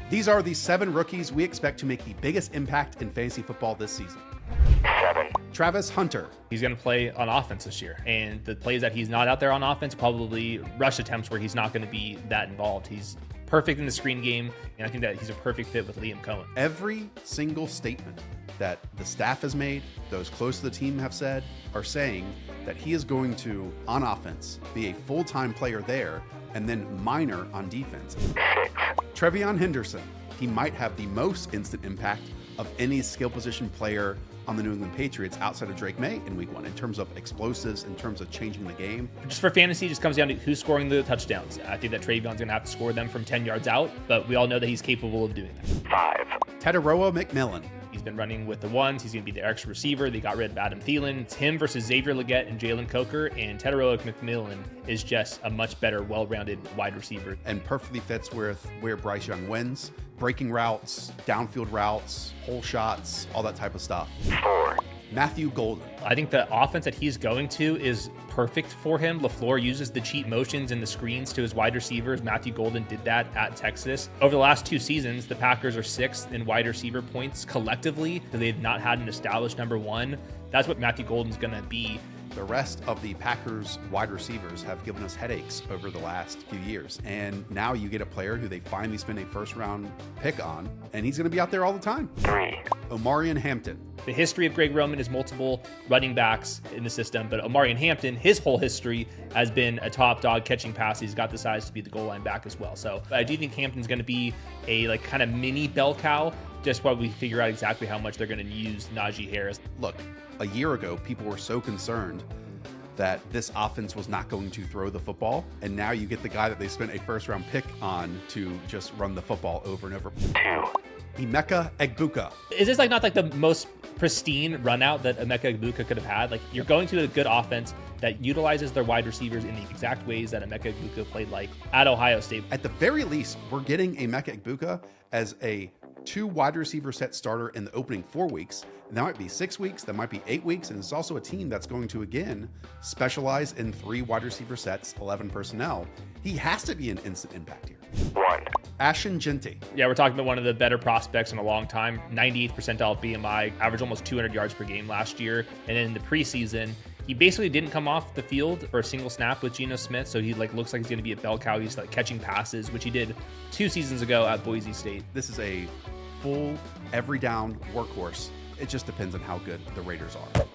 These are the 7 rookies we expect to make the biggest impact in fantasy football this season. 7. Travis Hunter. He's going to play on offense this year. And the plays that he's not out there on offense, probably rush attempts where he's not going to be that involved. He's perfect in the screen game, and I think that he's a perfect fit with Liam Cohen. Every single statement that the staff has made, those close to the team have said, are saying that he is going to, on offense, be a full-time player there and then minor on defense. 6. Trevion Henderson. He might have the most instant impact of any skill position player on the New England Patriots outside of Drake May in week 1 in terms of explosives, in terms of changing the game. Just for fantasy, it just comes down to who's scoring the touchdowns. I think that Trevion's going to have to score them from 10 yards out, but we all know that he's capable of doing that. 5. Teteroa McMillan. He's been running with the ones. He's going to be the extra receiver. They got rid of Adam Thielen. It's him versus Xavier Legette and Jalen Coker, and Teteroa McMillan is just a much better, well-rounded wide receiver. And perfectly fits with where Bryce Young wins. Breaking routes, downfield routes, hole shots, all that type of stuff. 4. Matthew Golden. I think the offense that he's going to is perfect for him. LaFleur uses the cheat motions and the screens to his wide receivers. Matthew Golden did that at Texas. Over the last 2 seasons, the Packers are 6th in wide receiver points collectively, because they've not had an established number 1. That's what Matthew Golden's going to be. The rest of the Packers wide receivers have given us headaches over the last few years. And now you get a player who they finally spend a first-round pick on, and he's going to be out there all the time. 3. Omarion Hampton. The history of Greg Roman is multiple running backs in the system, but Omarion Hampton, his whole history has been a top dog catching passes. He's got the size to be the goal line back as well. So I do think Hampton's going to be a kind of mini bell cow, just while we figure out exactly how much they're going to use Najee Harris. Look, a year ago, people were so concerned that this offense was not going to throw the football, and now you get the guy that they spent a first-round pick on to just run the football over and over. 2. Emeka Egbuka. Is this not the most pristine run out that Emeka Egbuka could have had? Like, you're going to a good offense that utilizes their wide receivers in the exact ways that Emeka Egbuka played like at Ohio State. At the very least, we're getting Emeka Egbuka as a 2 wide receiver set starter in the opening 4 weeks. And that might be 6 weeks, that might be 8 weeks, and it's also a team that's going to, again, specialize in 3 wide receiver sets, 11 personnel. He has to be an instant impact here. 1. Ashton Genty. Yeah, we're talking about one of the better prospects in a long time. 98th percentile BMI, averaged almost 200 yards per game last year. And then in the preseason, he basically didn't come off the field for a single snap with Geno Smith, so he looks like he's going to be a bell cow. He's catching passes, which he did 2 seasons ago at Boise State. This is a full, every down workhorse. It just depends on how good the Raiders are.